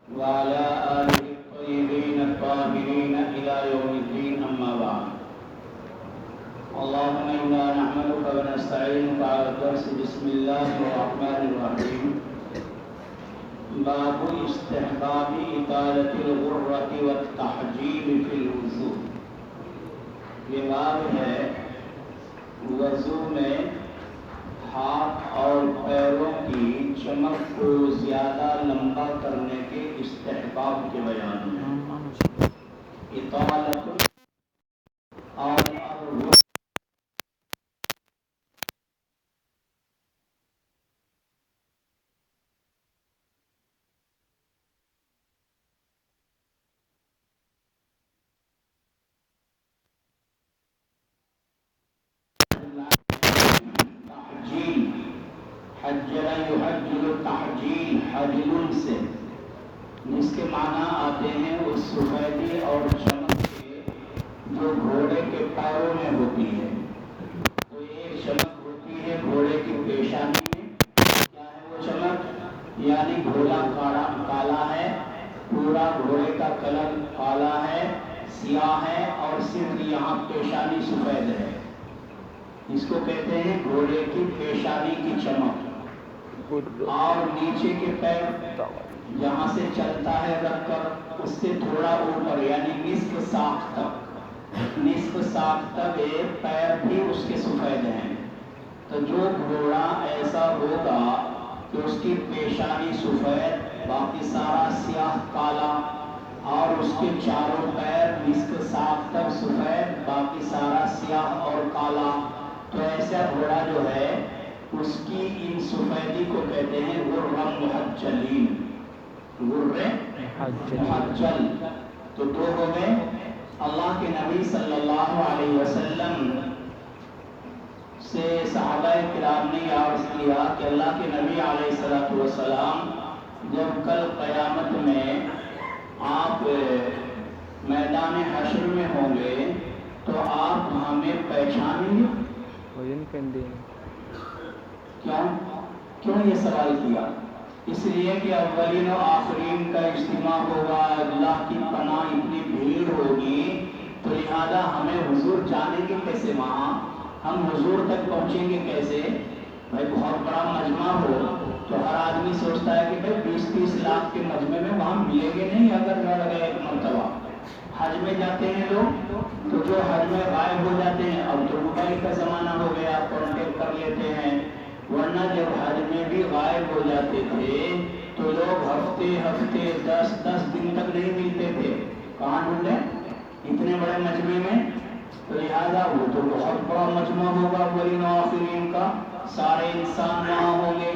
وعلى آله الطيبين الطاهرين إلى يوم الدين أما بعد. اللهم إنا نحمدك ونستعينك على الدرس. بسم الله الرحمن الرحيم. باب استحباب إطالة الغرة والتحجيل في الوضوء. یہ باب ہے وضو میں ہاتھ اور پیروں کی چمک کو زیادہ لمبا کرنے کے استحباب کے بیان میں. اطالت اور تحجیل، حجل یحجل تحجیل، حجل سے جس کے معنی آتے ہیں اس سفیدی اور چمک کے جو گھوڑے کے پیروں میں ہوتی ہے. تو ایک چمک ہوتی ہے گھوڑے کی پیشانی میں. کیا ہے وہ چمک؟ یعنی گھوڑا کالا ہے، پورا گھوڑے کا کلر کالا ہے، سیاہ ہے، اور صرف یہاں پیشانی سفید ہے. اس کو کہتے ہیں گھوڑے کی پیشانی کی چمک. اور نیچے کے پیر جہاں سے چلتا ہے رکھ کر اس سے تھوڑا اوپر یعنی نصف ساق تک پیر بھی اس کے سفید ہیں. تو جو گھوڑا ایسا ہوگا کہ اس کی پیشانی سفید، باقی سارا سیاہ کالا، اور اس کے چاروں پیر نصف ساق تک سفید، باقی سارا سیاہ اور کالا، تو ایسا گھوڑا جو ہے اس کی ان سفیدی کو کہتے ہیں غر محجلین، غر محجل. تو دو ہو گئے. اللہ کے نبی صلی اللہ علیہ وسلم سے صحابہ کرام نے عرض کیا کہ اللہ کے نبی علیہ السلام جب کل قیامت میں آپ میدان حشر میں ہوں گے تو آپ ہمیں پہچانیں گے؟ کیوں یہ سوال کیا؟ اس لیے کہ اولین و آخرین کا اجتماع ہوگا، اللہ کی پناہ اتنی بھیڑ ہوگی، تو لہذا ہمیں حضور جانیں گے کیسے؟ وہاں ہم حضور تک پہنچیں گے کیسے؟ بھائی بہت بڑا مجمع ہو تو ہر آدمی سوچتا ہے کہ بھائی 20-30 لاکھ کے مجمع میں وہاں ملیں گے نہیں اگر لڑ گئے ایک مرتبہ. حج میں جاتے ہیں لوگ تو جو حج میں غائب ہو جاتے ہیں، اب تو موبائل کا زمانہ ہو گیا، کانٹیکٹ کر لیتے ہیں، ورنہ جب حج میں بھی غائب ہو جاتے تھے تو لوگ ہفتے 10 دن تک نہیں ملتے تھے. کہاں ڈھونڈے اتنے بڑے مجمع میں؟ تو لہٰذا وہ تو بہت بڑا مجمع ہوگا اولین و آخرین کا، سارے انسان وہاں ہوں گے.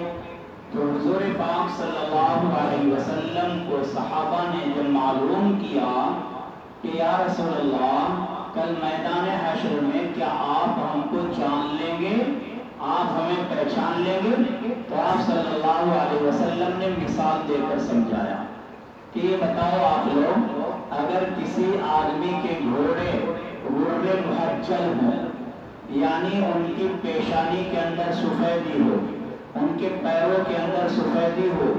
تو حضور پاک صلی اللہ علیہ وسلم کو صحابہ نے جب معلوم کیا کہ یا رسول اللہ کل میدان حشر میں کیا آپ ہم کو جان لیں گے، آپ ہمیں پہچان لیں گے؟ تو آپ صلی اللہ علیہ وسلم نے مثال دے کر سمجھایا کہ یہ بتاؤ آپ لوگ، اگر کسی آدمی کے گھوڑے غر محجل ہوں، یعنی ان کی پیشانی کے اندر سفیدی ہو، ان کے پیروں کے اندر سفیدی ہو،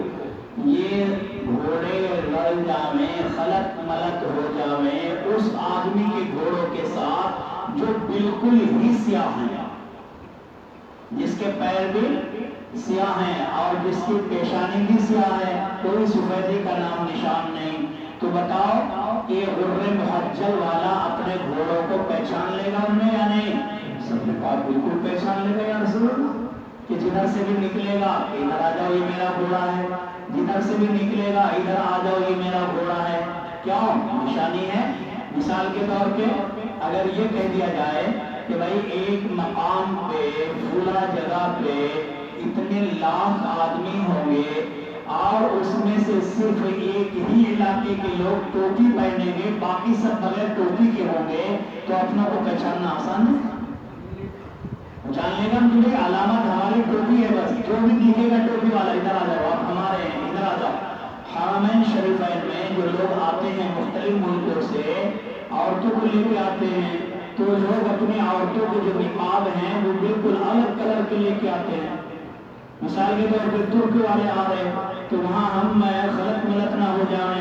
یہ گھوڑے لڑ جاویں، خلط ملط ہو جاویں اس آدمی کے گھوڑوں کے ساتھ جو بالکل ہی سیاہ ہیں، جس کے پیر بھی سیاہ ہیں اور جس کی پیشانی بھی سیاہ ہے، کوئی سفیدی کا نام نشان نہیں. تو بتاؤ کہ غر محجل والا اپنے گھوڑوں کو پہچان لے گا انہیں یا نہیں؟ سب نے کہا بالکل پہچان لے گا یا رسول اللہ، کہ جدھر سے بھی نکلے گا ادھر آ جاؤ یہ میرا گھوڑا ہے، جدھر سے بھی نکلے گا ادھر آ جاؤ یہ میرا گھوڑا ہے. کیوں؟ نشانی ہے. مثال کے طور پہ اگر یہ کہہ دیا جائے کہ بھائی ایک مقام پہ کھلا جگہ پہ اتنے لاکھ آدمی ہوں گے اور اس میں سے صرف ایک ہی علاقے کے لوگ ٹوپی پہنیں گے، باقی سب بغیر ٹوپی کے ہوں گے، تو اپنا کو پہچاننا آسان ہے؟ جان لے گا کہ علامت ہماری ٹوپی ہے، بس جو بھی دیکھے گا ٹوپی والا ادھر آ جاؤ، آپ ہمارے ہیں ادھر آ جاؤ. حرمین شریفین میں جو لوگ آتے ہیں مختلف ملکوں سے، عورتوں کو لے کے آتے ہیں، تو لوگ اپنی عورتوں کے جو نقاب ہیں وہ بالکل الگ کلر کے لے کے آتے ہیں. مثال کے طور پہ ترک والے آ رہے تو وہاں ہم خلط ملط نہ ہو جائیں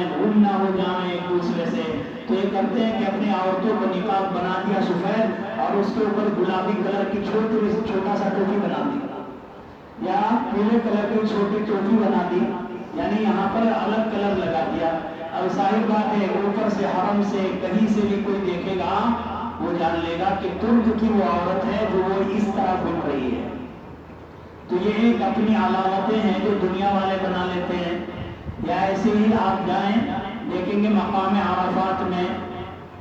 کرتے ہیں کہ اپنی عورتوں کو نقاب بنا دیا سفید اور اس کے اوپر گلابی کلر کی چھوٹا سا ٹوپی بنا دی یا پیلے کلر کی چھوٹی ٹوپی بنا دی، یعنی یہاں پر الگ کلر لگا دیا۔ اب ظاہر بات ہے اوپر سے حرم سے کہیں سے بھی کوئی دیکھے گا وہ جان لے گا کہ ترک کی وہ عورت ہے جو وہ اس طرح گھوم رہی ہے۔ تو یہ ایک اپنی علامتیں ہیں جو دنیا والے بنا لیتے ہیں۔ یا ایسے ہی آپ جائیں دیکھیں گے مقام عرفات میں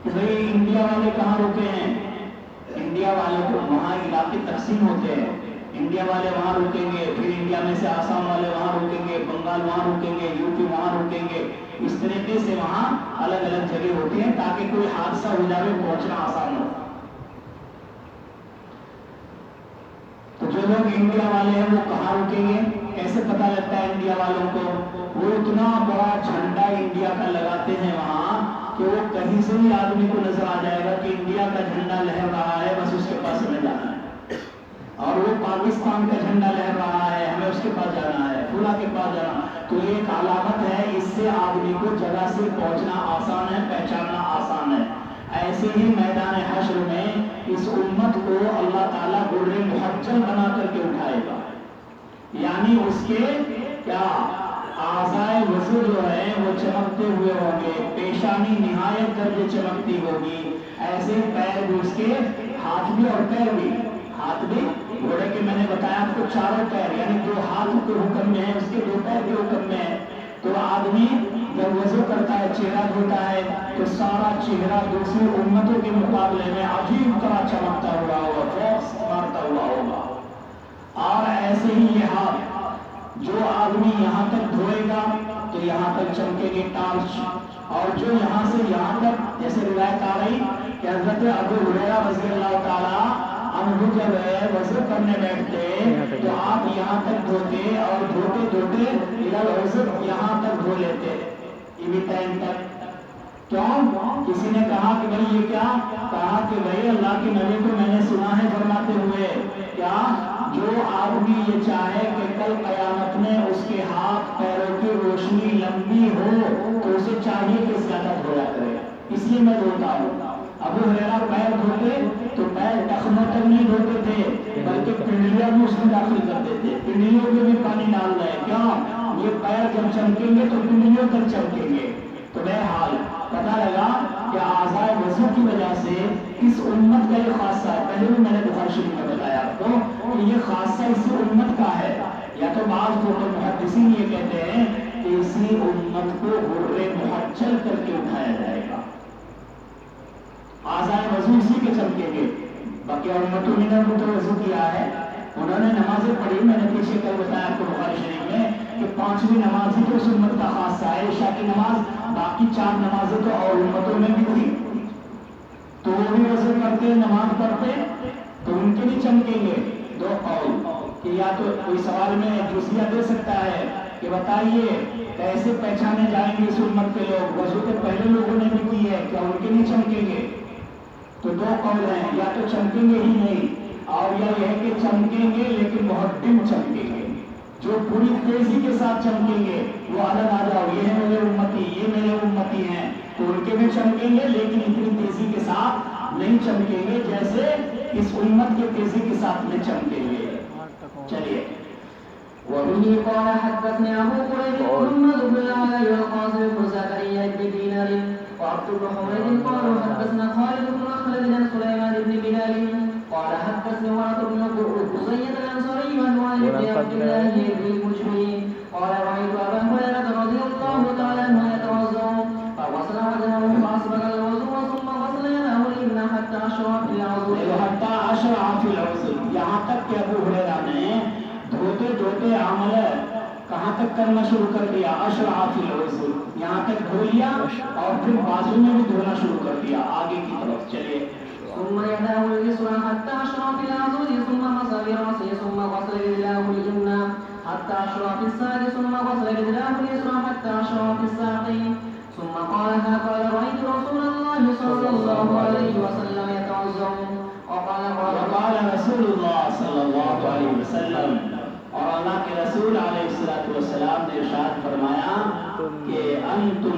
کہ بھئی انڈیا والے کہاں رکے ہیں، انڈیا والے کو وہاں علاقے تقسیم ہوتے ہیں، انڈیا والے وہاں رکیں گے، پھر انڈیا میں سے آسام والے وہاں رکیں گے، بنگال وہاں رکیں گے، یو پی وہاں رکیں گے، اس طریقے سے وہاں الگ الگ جگہ ہوتی ہیں تاکہ کوئی حادثہ ہو جائے پہنچنا آسان ہو۔ تو جو لوگ انڈیا والے ہیں وہ کہاں رکیں گے، کیسے پتہ لگتا ہے انڈیا والوں کو؟ وہ اتنا بڑا جھنڈا انڈیا کا لگاتے ہیں وہاں کہ وہ کہیں سے بھی آدمی کو نظر آ جائے گا کہ انڈیا کا جھنڈا لہر رہا ہے، بس اس کے پاس ہمیں جانا ہے، اور وہ پاکستان کا جھنڈا لہر رہا ہے ہمیں اس کے پاس جانا ہے، فلاں کے پاس جانا ہے۔ تو یہ ایک علامت ہے، اس سے آدمی کو جگہ سے پہنچنا آسان ہے، پہچاننا آسان ہے۔ ایسے ہی میدان حشر میں اس امت کو اللہ تعالیٰ غر محجل بنا کر کے اٹھائے گا، یعنی اس کے کیا اعضائے وضو جو ہیں وہ چمکتے ہوئے ہوں گے، پیشانی نہایت درجے چمکتی ہوگی، ایسے پیر بھی اس کے، ہاتھ بھی اور پیر بھی، ہاتھ بھی گھوڑے کے میں نے بتایا آپ کو چاروں پیر، یعنی دو ہاتھ کے حکم میں ہے، اس کے دو پیر کے حکم میں ہے۔ تو آدمی جب وضو کرتا ہے چہرہ دھوتا ہے تو سارا چہرہ دوسری امتوں کے مقابلے میں عجیب طرح چمکتا ہوا ہوگا، فوکس مارتا ہوا ہوگا۔ اور ایسے ہی یہ ہاتھ جو آدمی یہاں تک دھوئے گا تو یہاں تک چمکے گے ٹارچ، اور جو یہاں سے یہاں تک، جیسے روایت آ رہی کہ حضرت ابو ہریرہ رضی اللہ تعالیٰ عنہ جب وضو کرنے بیٹھتے تو آپ یہاں تک دھوتے اور دھوتے دھوتے یہاں تک دھو لیتے، ٹائم تک۔ کیوں؟ کسی نے کہا کہ بھائی یہ کیا؟ کہا کہ بھائی اللہ کے نبی کو میں نے سنا ہے فرماتے ہوئے کیا، جو آدمی یہ چاہے کہ کل قیامت میں اس کے ہاتھ پیروں کی روشنی لمبی ہو تو اسے چاہیے کہ زیادہ دھویا کرے، اس لیے میں دھوتا ہوں۔ ابو ہریرہ پیر دھوتے تو پیر ٹخنوں تک نہیں دھوتے تھے بلکہ پنڈلیوں میں اس میں داخل کر دیتے، پنڈلیوں میں بھی پانی ڈال رہے، کیوں؟ یہ پیر جب چمکیں گے تو پنڈلیوں تک چمکیں گے۔ تو بہرحال پتہ لگا کہ اعضائے وضو کی وجہ سے اس امت کا یہ خاصہ ہے، پہلے بھی میں نے بخاری شریف میں بتایا آپ کو کہ یہ خاصہ اسی امت کا ہے، یا تو بعض محدثین یہ کہتے ہیں کہ اسی امت کو غر محجل کر کے اٹھایا جائے گا، اعضائے وضو اسی کے چمکیں گے۔ باقی امتوں نے تو وضو کیا ہے، انہوں نے نمازیں پڑھی، میں نے پیچھے کل بتایا آپ کو بخاری شریف میں کہ 5ویں نماز ہی تو اس امت کا خاصہ ہے، عشاء کی نماز، باقی 4 نمازیں تو اور امتوں میں بھی تھی، تو وہ بھی وضو کرتے نماز پڑھتے تو ان کے بھی چمکیں گے۔ 2 قول کہ یا تو کوئی سوال میں جزیہ دے سکتا ہے کہ بتائیے کیسے پہچانے جائیں گے اس امت کے لوگ، وضو تو پہلے لوگوں نے بھی کی ہے، کیا ان کے نہیں چمکیں گے؟ تو 2 قول ہیں، یا تو چمکیں گے ہی نہیں، اور یا یہ ہے کہ چمکیں گے لیکن بہت ڈم چمکیں گے، جو پوری تیزی کے ساتھ چمکیں گے وہ الگ آ جاؤ، یہ ہے میرے امتی، یہ میرے امتی ہیں، تو ان کے بھی چمکیں گے لیکن اتنی تیزی کے ساتھ نہیں چمکیں گے جیسے اس امت کے تیزی کے ساتھ میں چمکیں گے۔ چلیے وبه قال حدثنا ابو قريب محمد بن العلاء والقاسم بن زكريا بن دينار وعبد بن حميد قالوا حدثنا خالد بن مخلد عن سليمان بن بلال قال حدثني ورقة بن قصية الأنصاري عن والد بن عبد الله بن المجمعين قال رأيت أبا هريرة رضي الله تعالى عنه يتوضأ فغسل وجهه فأسبغ الوضوء ثم غسل يديه اليمنى حتى أشرع في العضد یہاں تک کہ ابو ہریرہ نے دھوتے دھوتے عمل کہاں تک کرنا شروع کر دیا، اشرع فی الوضوء، یہاں تک دھو لیا اور پھر بازو میں بھی دھونا شروع کر دیا آگے کی طرف۔ چلیے ثم يداه اليسرى حتى أشرع في العضد ثم مسح برأسه ثم غسل رجله اليمنى حتى أشرع في الساق ثم غسل رجله اليسرى حتى أشرع في الساق ثم قال هكذا رأيت رسول الله صلى الله عليه وسلم يتوضأ وقال رسول اللہ صلی اللہ علیہ وسلم، اور اللہ کے رسول علیہ الصلوۃ والسلام نے ارشاد فرمایا کہ انتم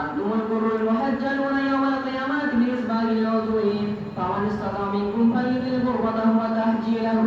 أنتم البر المحجلون يوم القيامة بإسباغ الوضوء فمن استطاع منكم فليطل غرته وتهجيله.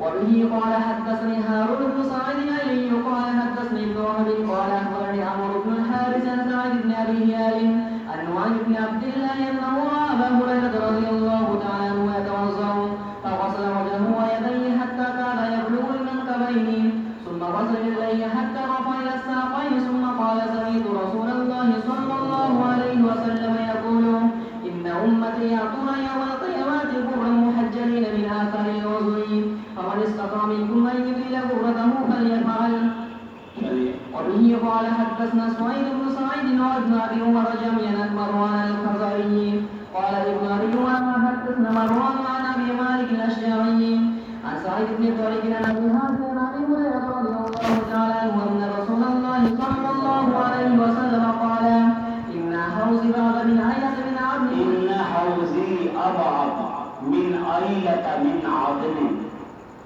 وبه قال حدثني هارون بن سعيد الأيلي قال حدثني ابن وهب قال أخبرني عمرو بن الحارث عن سعيد بن أبي هلال عن نعيم بن عبد الله أنه رأى أبا هريرة رضي الله تعالى عنه يتوضأ فغسل وجهه ويديه حتى كاد يبلغ المنكبين ثم غسل رجليه حتى رفع إلى الساقين ثم قال سمعت رسول الله صلى الله عليه وسلم يقول إن أمتي يأتون يوم القيامة غرا محجلين من آثار الوضوء فمن استطاع منكم أن يطيل غرته فليفعل. وبه قال حدثنا سويد بن سعيد وابن أبي عمر جميعا عن مروان الخزاعي قال ابن أبي عمر حدثنا مروان عن أبي مالك الأشجعي عن سعيد بن طارق عن أبي هازم عن أبي هريرة رضي الله تعالى عنه أن رسول الله صلى الله عليه وسلم قال إن حوضي بعد من عيلة من عدن إن حوضي أبعد من عيلة من عدن.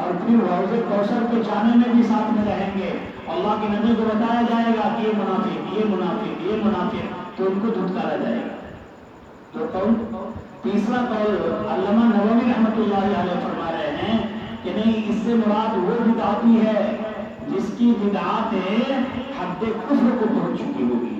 اور پھر حوض کوثر کے جانے میں بھی ساتھ میں رہیں گے. اللہ کے نبی کو بتایا جائے گا کہ یہ منافق، یہ منافق، یہ منافق، تو ان کو دھتکارا جائے گا. تو قول تیسرا قول علامہ نووی رحمۃ اللہ علیہ فرما رہے ہیں کہ نہیں، اس سے مراد وہ بدعتی ہے جس کی بدعات حد کفر کو پہنچ چکی ہوگی.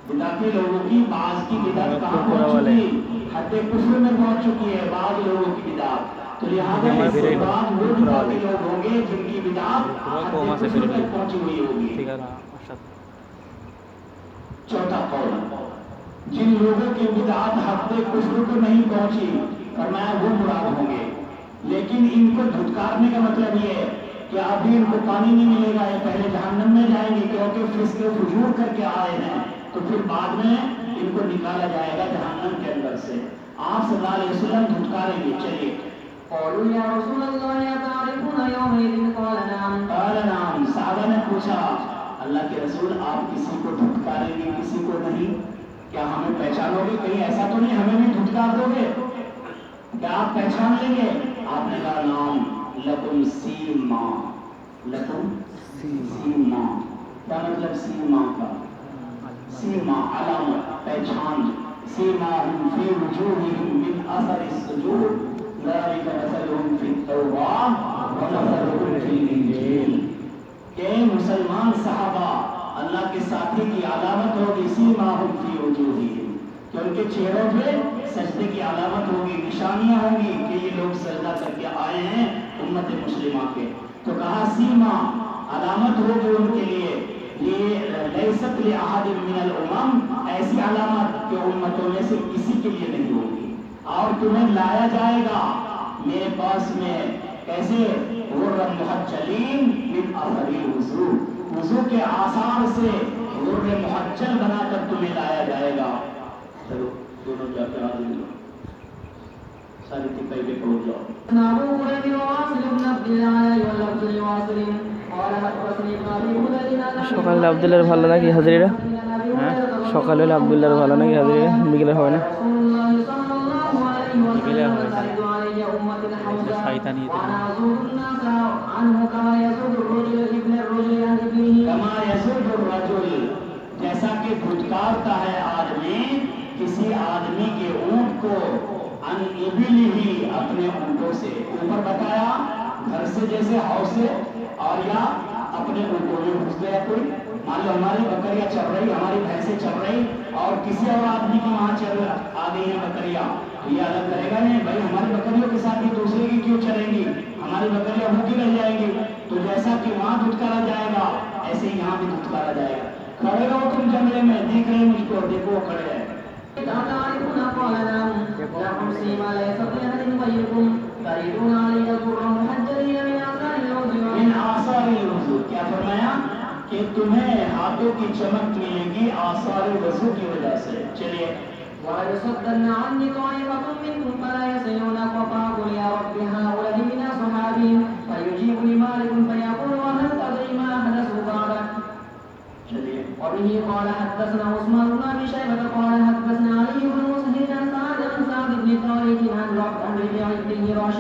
بدعتی لوگوں کی بعض کی بدعت کہاں پہنچ چکی؟ حد کفر میں پہنچ چکی ہے بعض لوگوں کی بدعت. تو لہٰذا اس سے مراد وہ بدعتی لوگ ہوں گے جن کی بدعت حد کفر تک پہنچی ہوئی ہوگی. چوتھا قول، جن لوگوں کی بدعات حد کفر کو نہیں پہنچی فرمایا وہ مراد ہوں گے. لیکن ان کو دھتکارنے کا مطلب یہ ہے کہ ابھی ان کو پانی نہیں ملے گا، یہ پہلے جہنم میں جائیں گے کیونکہ فسق و فجور کر کے آئے ہیں، تو پھر بعد میں ان کو نکالا جائے گا جہنم کے اندر سے. آپ صلی اللہ علیہ وسلم دھتکاریں گے. چلیے. قالوا یا رسول اللہ تعرفون یومئذ قال نعم. قال نعم. صحابہ نے پوچھا اللہ کے رسول آپ کسی کو دھتکاریں گے کسی کو نہیں؟ کیا ہمیں پہچانو گے؟ کہیں ایسا تو نہیں ہمیں بھی دھتکار دو گے؟ کیا آپ پہچان لیں گے؟ آپ نے کہا نام لکم سیما. لکم سیما کیا مطلب سیما کا؟ سیما علامت، پہچان. سیما فی وجوہہم من اثر السجود ذالک مثلہم فی التوراۃ ومثلہم فی الانجیل. کہ مسلمان صحابہ اللہ کے ساتھی کی علامت ہوگی سیماہم فی وجوہہم، کہ ان کے چہروں پہ سجدے کی علامت ہوگی، نشانیاں ہوں گی کہ یہ لوگ سجدہ کر کے آئے ہیں امت مسلمہ کے. تو کہا سیما علامت ہوگی ان کے لیے. یہ لیست لأحد من الامم، ایسی علامت کہ امتوں میں سے کسی کے لیے نہیں ہوگی. اور تمہیں لایا جائے گا میرے پاس میں کیسے؟ غرًا محجلین من اثر الوضوء، وضو کے آثار سے غر محجل بنا کر تمہیں لایا جائے گا. چلو دونوں جا کر حاضر ہو، ساری تکائی پہ پہنچ جاؤ. ابو هريره وواصل بن عبد الله واللفظ لواصل قال حدثني ابن ابي هريره সকালে আব্দুল্লাহর ভালো নাকি হাজরিরা? হ্যাঁ, সকালে হলে আব্দুল্লাহর ভালো নাকি হাজরিরা? বিকেলে হবে না? বিকেলে হবে না, সাইতা নিয়ে كما يسد الرجل، جیسا کہ دھتکارتا ہے آدمی کسی آدمی کے اونٹ کو ان ابلہ، اپنے اونٹوں سے. اوپر بتایا گھر سے جیسے ہاؤس سے، اور یا اپنے اونٹوں میں گھس گیا کوئی. مان لو ہماری بکریاں چل رہی، ہماری بھینسیں چل رہی اور کسی اور آدمی کی وہاں آ گئی ہیں بکریاں، تو یہ الگ کرے گا نہیں بھائی ہماری بکریوں کے ساتھ ہی دوسرے کی کیوں چلیں گی، ہماری بکریاں بھوکی رہ جائیں گی. تو جیسا کہ وہاں دھتکارا جائے گا ایسے ہی یہاں بھی دھتکارا جائے گا. کھڑے رہو تم جنگلے میں، دیکھ رہے مجھ کو، دیکھو وہ کھڑے ہیں. تعرفون قال نعم لكم سيما ليس في أحد غيركم تريدون علي القرى محجلين من آثار الوضوء. من آثار الوضوء کیا فرمایا؟ کہ تمہیں ہاتھوں کی چمک ملے گی آثار وضو کی وجہ سے. چلیے. وَيَصُدَّنَّ عَنِّي طَائِفَةٌ مِّنْهُمْ فَلَا يَصِلُونَ فَقَالُوا يَا رَبِّ هَٰؤُلَاءِ مِنْ أَصْحَابِي فَيُجِيبُنِي مَالِكٌ فَيَقُولُ وَهَلْ تَدْرِي مَا أَحْدَثُوا بَعْدَكَ. وبه قال حدثنا عثمان بن ابي شيبه قال حدثنا علي بن مسهر عن سعد بن طارق عن ربيع بن هراش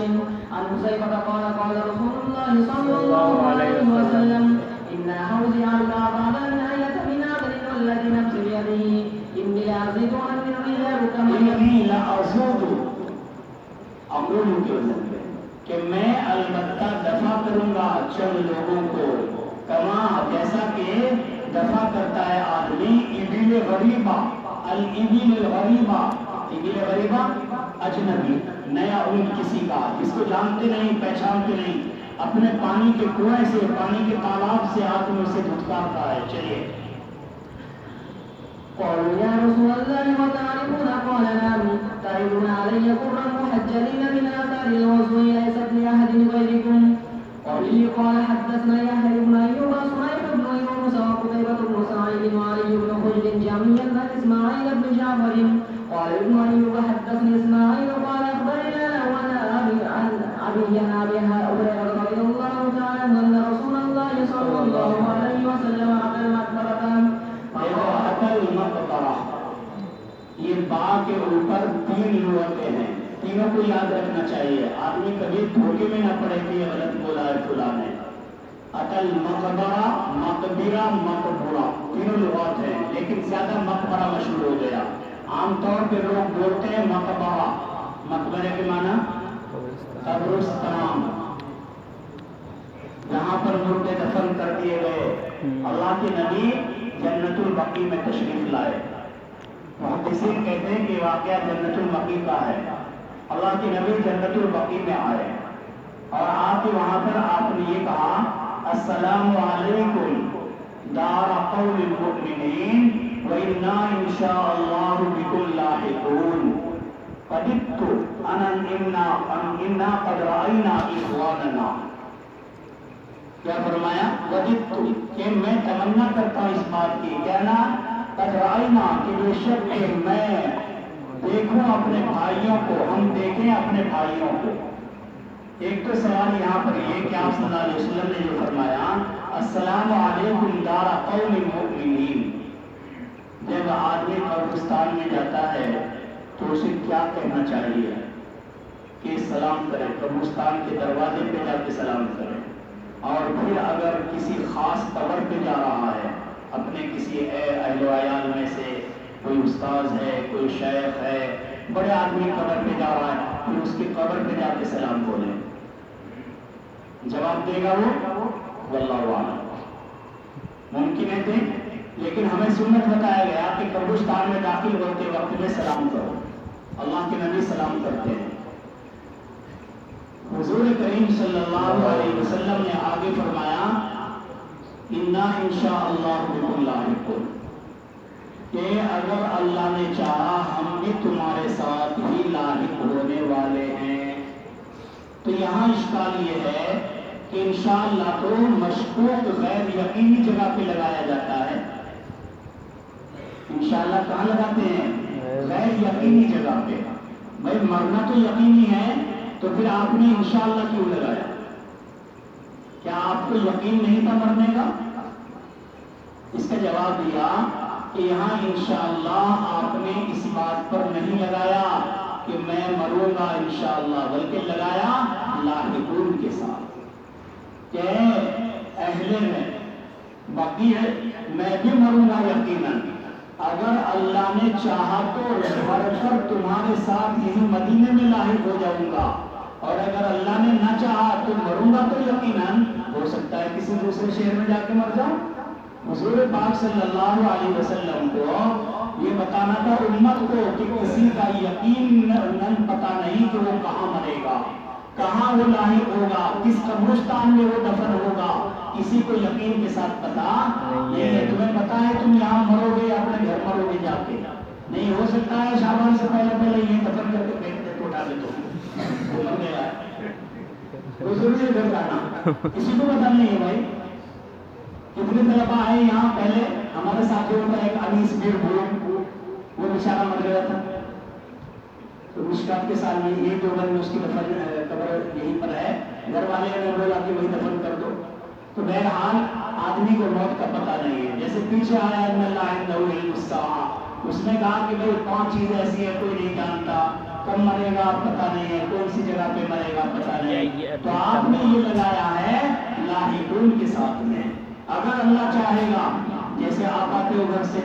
عن حذيفه قال قال رسول الله صلى الله عليه وسلم ان حوضي على بعض النهايه من عدل والذي نفس بيده اني لازيد عن الرجال كما اقول کہ میں البتہ دفع کروں گا چند لوگوں کو، کما جیسا کہ دفع کرتا ہے آدمی ابل غریبہ. الابل الغریبہ، ابل غریبہ اجنبی، نیا اونٹ کسی کا جس کو جانتے نہیں پہچانتے نہیں، اپنے پانی کے کنویں سے پانی کے تالاب سے آدمی اسے دھتکارتا ہے. چلیے. قالوا يا رسول الله وتعرفون قال نعم تعرضون علي قرا محجلين من آثار الوضوء ليست لأحد غيركم. وبه قال حدثنا يحيى بن أيوب وسعيد بن يونس وقتيبة بن سعيد وعلي بن حجر جميعا عن إسماعيل بن جعفر قال ابن أيوب حدثني إسماعيل قال أخبرنا وأنا عن أبي هريرة رضي الله تعالى عنه أن رسول الله صلى الله عليه وسلم أتى المقبرة. یہ باغ کے اوپر 3 لوٹے ہیں. تینوں کو یاد رکھنا چاہیے. آدمی کبھی دھوکے میں نہ پڑے کہ یہ غلط بولا ہے فلاں نے. اٹل مقبرہ مقبرہ مقبرہ تینوں لغات ہیں، لیکن زیادہ مقبرہ مشہور ہو گیا. عام طور پہ لوگ بولتے ہیں مقبرہ. مقبرے کے معنی قبرستان، جہاں پر مردے دفن کر دیے گئے. اللہ کے نبی جنت البقیع میں تشریف لائے. محدثین کہتے ہیں کہ واقعہ جنت البقیع کا ہے. اللہ کے نبی جنت البقیع میں آئے اور آ کے وہاں پر آپ نے یہ کہا السلام علیکم دار قوم المؤمنین وَإِنَّا إِنْ شَاءَ اللَّهُ بِكُمْ لَاحِقُونَ وَدِدْتُ أَنَّا قَدْ رَأَيْنَا إِخْوَانَنَا. کیا فرمایا؟ وَدِدْتُ کہ میں تمنا کرتا ہوں اس بات کی، کہنا قَدْ رَأَيْنَا کہ بے شک کہ میں دیکھوں اپنے بھائیوں کو، ہم دیکھیں اپنے بھائیوں کو. ایک تو سوال یہاں پر یہ کہ آپ صلی اللہ علیہ وسلم نے جو فرمایا السلام علیکم دار قوم المؤمنین، جب آدمی قبرستان میں جاتا ہے تو اسے کیا کہنا چاہیے کہ سلام کرے؟ قبرستان کے دروازے پہ جا کے سلام کرے. اور پھر اگر کسی خاص قبر پہ جا رہا ہے، اپنے کسی اہل و عیال میں سے کوئی استاذ ہے، کوئی شیخ ہے، بڑے آدمی قبر پہ جا رہا ہے، پھر اس کی قبر پہ جا کے سلام بولے. جواب دے گا وہ واللہ اعلم. ممکن ہے تھے، لیکن ہمیں سنت بتایا گیا کہ قبرستان میں داخل ہوتے وقت میں سلام کرو. اللہ کے نبی سلام کرتے ہیں. حضور کریم صلی اللہ علیہ وسلم نے آگے فرمایا اِنَّا إِنْ شَاءَ اللَّهُ بِكُمْ لَاحِقُونَ، کہ اگر اللہ نے چاہا ہم بھی تمہارے ساتھ ہی لاحق ہونے والے ہیں. تو یہاں اشکال یہ ہے کہ انشاءاللہ تو مشکوک غیر یقینی جگہ پہ لگایا جاتا ہے. انشاءاللہ کہاں لگاتے ہیں؟ غیر یقینی جگہ پہ. بھائی مرنا تو یقینی ہے، تو پھر آپ نے انشاءاللہ کیوں لگایا؟ کیا آپ کو یقین نہیں تھا مرنے کا؟ اس کا جواب دیا کہ یہاں انشاءاللہ آپ نے اس بات پر نہیں لگایا کہ میں مروں گا انشاءاللہ، بلکہ لگایا لاحقون کے ساتھ کہ اہل میں باقی ہے، میں بھی مروں گا یقیناً. اگر اللہ نے چاہا تو مر کر تمہارے ساتھ یہی مدینے میں لاحق ہو جاؤں گا، اور اگر اللہ نے نہ چاہا تو مروں گا تو یقیناً ہو سکتا ہے کسی دوسرے شہر میں جا کے مر جاؤں. حضور پاک صلی اللہ علیہ وسلم کو یہ بتانا تھا امت کو کہ کسی کا یقیناً پتہ نہیں کہ وہ کہاں مرے گا، کہاں وہ لاحق ہوگا، کس قبرستان میں وہ دفن ہوگا، کسی کو یقین کے ساتھ پتا نہیں ہے. تمہیں پتا ہے تم یہاں مرو گے، اپنے گھر مرو گے جا کے؟ نہیں. ہو سکتا ہے شعبان سے پہلے پہلے یہ دفن کر کے بیٹھ دے تو اٹھا دے تو وہ مر گیا ہے. کوئی ضروری ہے گھر جانا؟ کسی کو پتا نہیں ہے. بھائی کتنے طلبا آئے یہاں پہلے، ہمارے ساتھیوں کا ایک انیس بیر بھول، وہ بیچارہ مر گیا تھا. تو مشکات کے سال میں یہ جو بند اس کی دفن قبر یہیں پر ہے، گھر والے نے بولا کہ وہی دفن کر دو. تو بہرحال آدمی کو موت کا پتہ نہیں ہے. جیسے پیچھے آیا ان اللہ عنده علم الساعہ، اس نے کہا کہ بھائی 5 چیزیں ایسی ہے کوئی نہیں جانتا، کب مرے گا پتہ نہیں ہے، کون سی جگہ پہ مرے گا پتہ نہیں. تو آپ نے یہ لگایا ہے لاحقون کے ساتھ میں. اگر اللہ چاہے گا، جیسے آپ آتے ہو گھر سے،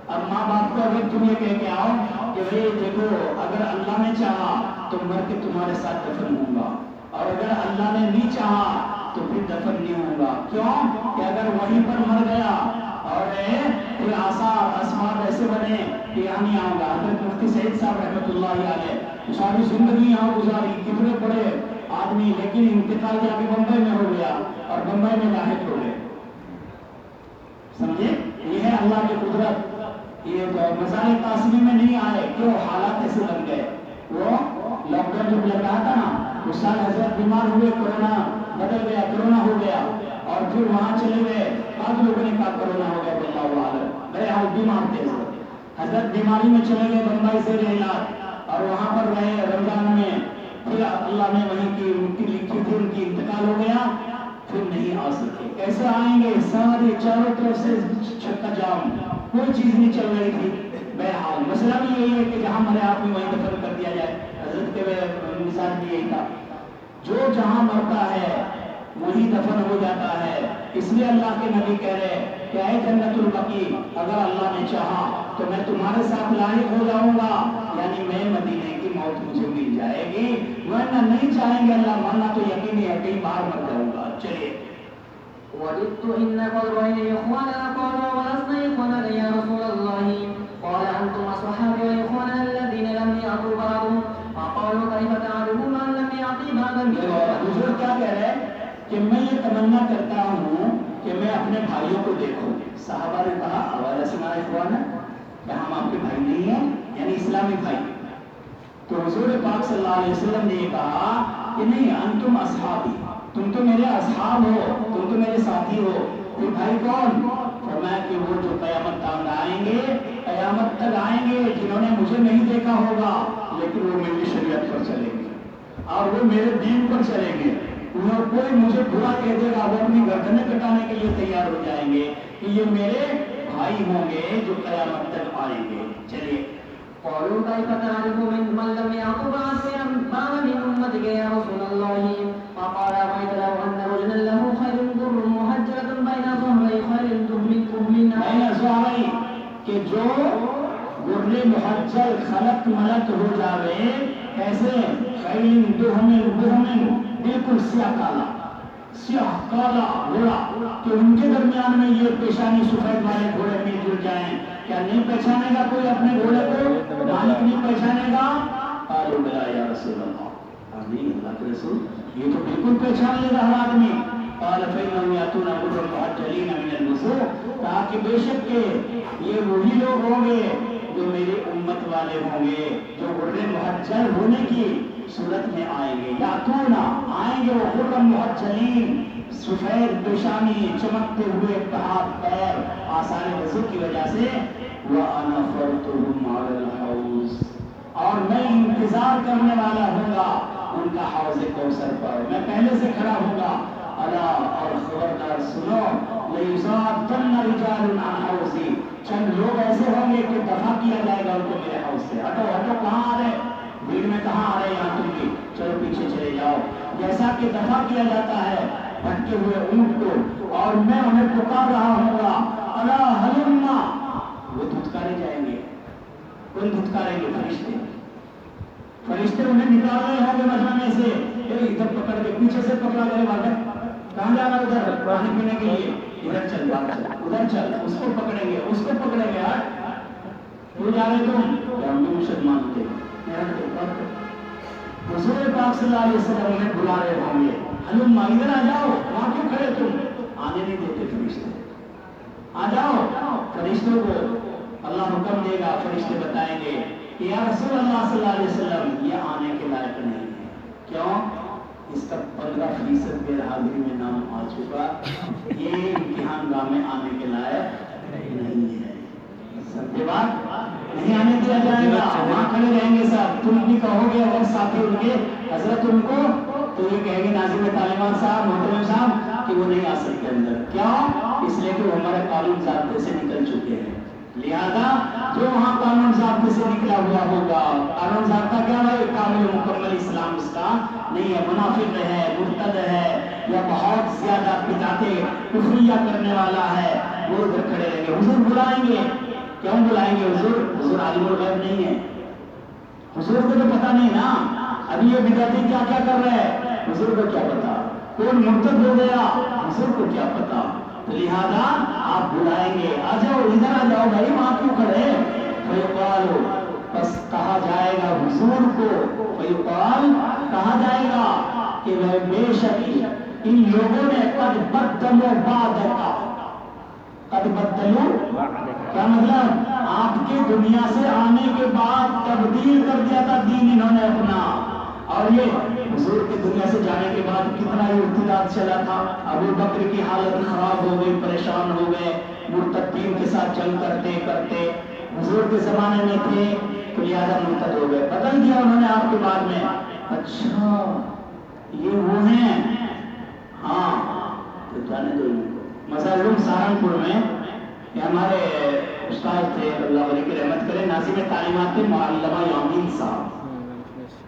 اب ماں باپ کو اگر تم یہ کہہ کے آؤ کہ بھائی دیکھو اگر اللہ نے چاہا تو مر کے تمہارے ساتھ دفن ہوں گا، اور اگر اللہ نے نہیں چاہا تو پھر دفن نہیں ہوں گا. کیوں کہ اگر وہیں پر مر گیا اور پھر آثار اسباب ایسے بنے کہ یہاں نہیں آؤں گا. حضرت مفتی سعید صاحب رحمۃ اللہ علیہ ساری زندگی یہاں گزاری، کتنے بڑے آدمی، لیکن انتقال جا کے بمبئی میں ہو گیا اور بمبئی میں لاحق ہو گئے. سمجھے؟ یہ ہے اللہ کی قدرت. یہ مزار قاسمی میں نہیں آئے، کیوں؟ حالات ایسے بن گئے. وہ لاک ڈاؤن جب لگ رہا تھا نا، اس سال حضرت بیمار ہوئے، کورونا بدل گیا، کورونا ہو گیا، اور پھر وہاں چلے گئے. بعض لوگوں نے کہا کورونا ہو گیا، اللہ عالم بڑے حال بیمار تھے. حضرت بیماری میں چلے گئے بمبئی سے علاج، اور وہاں پر رہے رمضان میں. پھر اللہ نے وہیں کی مٹی لکھی تھی، ان کی انتقال ہو گیا، پھر نہیں آ سکے. کیسے آئیں گے؟ سارے چاروں طرف سے چھکا جام، کوئی چیز نہیں چل رہی تھی. بہرحال مسئلہ بھی یہی ہے کہ جہاں مرے آپ بھی وہیں دفن کر دیا جائے. حضرت کے مثال بھی یہی تھا، جو جہاں مرتا ہے وہی دفن ہو جاتا ہے. اس لیے اللہ کے نبی کہہ رہے کہ اے جنت البقیع، اگر اللہ نے چاہا تو میں تمہارے ساتھ لاحق ہو جاؤں گا، یعنی میں مدینے کی موت مجھے مل جائے گی، ورنہ نہیں چاہیں گے اللہ مرنا تو یقینی ہے کئی بار مر جاؤں گا. چلیے. وددت إن قبرين إخوانا قالوا ولسنا إخوانا يا رسول الله قال أنتم أصحابي وإخوانا الذين لم يأتوا بعد فقالوا كيف تعرفون من لم يأتي بعد حضور کیا کہہ رہے ہیں کہ میں یہ تمنا کرتا ہوں کہ میں اپنے بھائیوں کو دیکھوں. صحابہ نے کہا اولسنا إخوانا، کیا ہم آپ کے بھائی نہیں ہیں، یعنی اسلامی بھائی؟ تو حضور پاک صلی اللہ علیہ وسلم نے یہ کہا کہ نہیں، انتم اصحابی، تم تو میرے اصحاب ہو، تم تو میرے ساتھی ہو. پھر بھائی کون؟ فرمایا کہ وہ جو قیامت تک آئیں گے، قیامت تک آئیں گے، جنہوں نے مجھے نہیں دیکھا ہوگا لیکن وہ میری شریعت پر چلیں گے اور وہ میرے دین پر چلیں گے. انہیں کوئی مجھے برا کہہ دے گا، وہ اپنی گردنیں کٹانے کے لیے تیار ہو جائیں گے کہ یہ میرے بھائی ہوں گے جو قیامت تک آئیں گے. چلیے. قالوا كيف تعرف من لم يأت بعد من أمتك يا رسول الله فقال رأيت لو أن رجلا له خير ضر محجرة بين ظهري خير من ظهري کہ جو گرلے محجل خلق ملت ہو جاوے، کیسے؟ خیل دہمن، بالکل سیاہ کالا گھوڑا، کہ ان کے درمیان میں یہ پیشانی سفید والے گھوڑے میں جڑ جائیں. کیا نہیں پہچانے گا کوئی اپنے گھوڑے کو؟ مالک نہیں پہچانے گا؟ قالوا بلا یا رسول اللہ، آمین اللہ کے رسول، یہ تو بالکل پہچان لے گا ہر آدمی. قال فإنهم يأتون غرا محجلين من الوضوء، کہا کہ بے شک کہ یہ وہی لوگ ہوں گے جو میری امت والے ہوں گے جو غرے محجل ہونے کی صورت میں آئیں گے. یاتون، آئیں گے وہ غرا محجلین، سفید پیشانی، چمکتے ہوئے ہاتھ پیر آثار وضو کی وجہ سے. وَأَنَا فَرْتُهُمْ عَلَى الْحَوْضِ، اور میں انتظار کرنے والا ہوں گا ان کا حوض کوثر پر، میں پہلے سے کھڑا ہوں گا. الا، اور خبردار سنو، لَيُصَادَّنَّ رِجَالٌ عَنْ حَوْضِي، چند لوگ ایسے ہوں گے کہ دفع کیا جائے گا ان کو میرے حوض سے. ہٹو ہٹو، کہاں آ رہے؟ بھیڑ میں کہاں آ رہے؟ یہاں تم بھی چلو پیچھے چلے جاؤ. جیسا کہ دفع کیا جاتا ہے بھٹکے ہوئے اونٹ کو، اور میں انہیں پکار رہا ہوں گا الا ہلما، وہ دھتکارے جائیں گے. کون دھتکاریں گے؟ فرشتے انہیں نکال رہے ہوں گے مجمع میں سے. ادھر پکڑ کے پیچھے سے پکڑا گئے، کہاں جا رہا؟ ادھر پانی پینے کے لیے، ادھر چل، ادھر چل، اس کو پکڑیں گے، اس کو پکڑیں گے. کیوں جا رہے تم؟ ہم بھی مسلمان تھے. حضور پاک صلی اللہ علیہ وسلم انہیں بلا رہے ہوں گے، ہلما، ادھر آ جاؤ، وہاں کیوں کھڑے تم؟ آنے نہیں دیتے فرشتے. آ جاؤ. فرشتوں کو اللہ حکم دے گا، فرشتے بتائیں گے کہ یا رسول اللہ صلی اللہ علیہ وسلم یہ آنے کے لائق نہیں ہے. کیوں؟ اس کا 15% غیر حاضری میں نام آ چکا، یہ امتحان گاہ میں آنے کے لائق نہیں ہے. سب کے بعد نہیں آنے دیا جائے گا، وہاں کھڑے رہیں گے سب. تم بھی کہو گے اور ساتھی ان کے حضرت ان کو، تو یہ کہیں گے ناظم تعلیمات صاحب، محترم صاحب، کہ وہ نہیں آ سکتے اندر. کیوں؟ اس لیے کہ وہ ہمارے قانون ضابطے سے نکل چکے ہیں. لہذا جو وہاں قانون ضابطے سے نکلا ہوا ہوگا، قانون ضابطہ کیا ہے؟ کامل مکمل اسلام اس کا نہیں ہے، منافق ہے، مرتد ہے، یا بہت زیادہ بدعتیں کفریہ کرنے والا ہے، وہ ادھر کھڑے رہیں گے. حضور بلائیں گے. کیوں بلائیں گے؟ حضور عالم الغیب نہیں ہے. حضور کو تو پتہ نہیں نا ابھی یہ بدعتی کیا کیا کر رہے ہیں، حضور کو کیا پتا؟ کون مرتد ہو گیا، حضور کو کیا پتا؟ لہذا آپ بلائیں گے، آ جاؤ، ادھر آ جاؤ بھائی، وہاں کیوں کھڑے؟ فیقال، بس کہا جائے گا حضور کو، فیقال، کہا جائے گا کہ وہ بے شک ان لوگوں نے قد بدلوا بعدک، قد بدلوا، کیا مطلب؟ آپ کے دنیا سے آنے کے بعد تبدیل کر دیا تھا دین انہوں نے اپنا. اور یہ حضور کے دنیا سے جانے کے بعد کتنا ہی ارتداد چلا تھا. ابو بکر کی حالت خراب ہو گئی، پریشان ہو گئے، مرتدین کے ساتھ جنگ کرتے کرتے حضور کے زمانے میں تھے تو لہٰذا مرتد ہو گئے، بدل دیا انہوں نے آپ کے بعد میں. اچھا یہ وہ ہیں، ہاں تو جانے دو ان کو. مظالم سہارنپور میں یہ ہمارے استاد تھے، اللہ علیہ کی رحمت کرے، ناظم تعلیمات تھے، معلمہ یامین صاحب.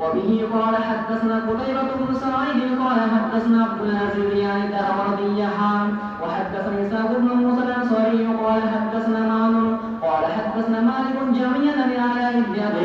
وبه قال حدثنا قتيبة بن سعيد قال حدثنا عبد العزيز يعني الدراوردي وحدثني إسحاق بن موسى الأنصاري قال حدثنا معن قال حدثنا مالك جميعا عن علاء بن أبي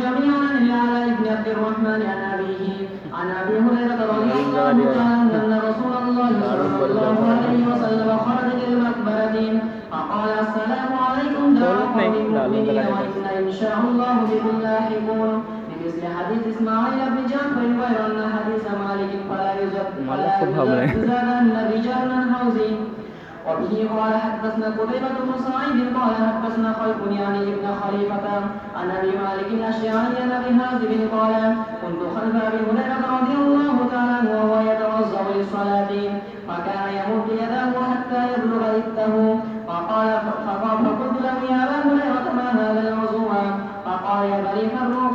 جميعا عن علاء بن عبد الرحمن عن أبيه عن أبي هريرة رضي الله عنه أن رسول الله صلى الله عليه وسلم خرج للمقبرة فقال السلام عليكم دار قوم مؤمنين وإنا إن شاء الله بكم لاحقون بمثل حديث إسماعيل بن جعفر غير أن حديث مالك فلا يزاد أن رجالا حوزين. وبه قال حدثنا قتيبة بن سعيد قال حدثنا خلف يعني ابن خليفة عن أبي مالك الأشعري عن أبي حازم قال كنت خلف أبي هريرة رضي الله تعالى عنه وهو يتوضأ للصلاة فكان يمد يده حتى يبلغ إثه فقلت له يا أبا هريرة ما هذا الوضوء فقال يا بني فروخ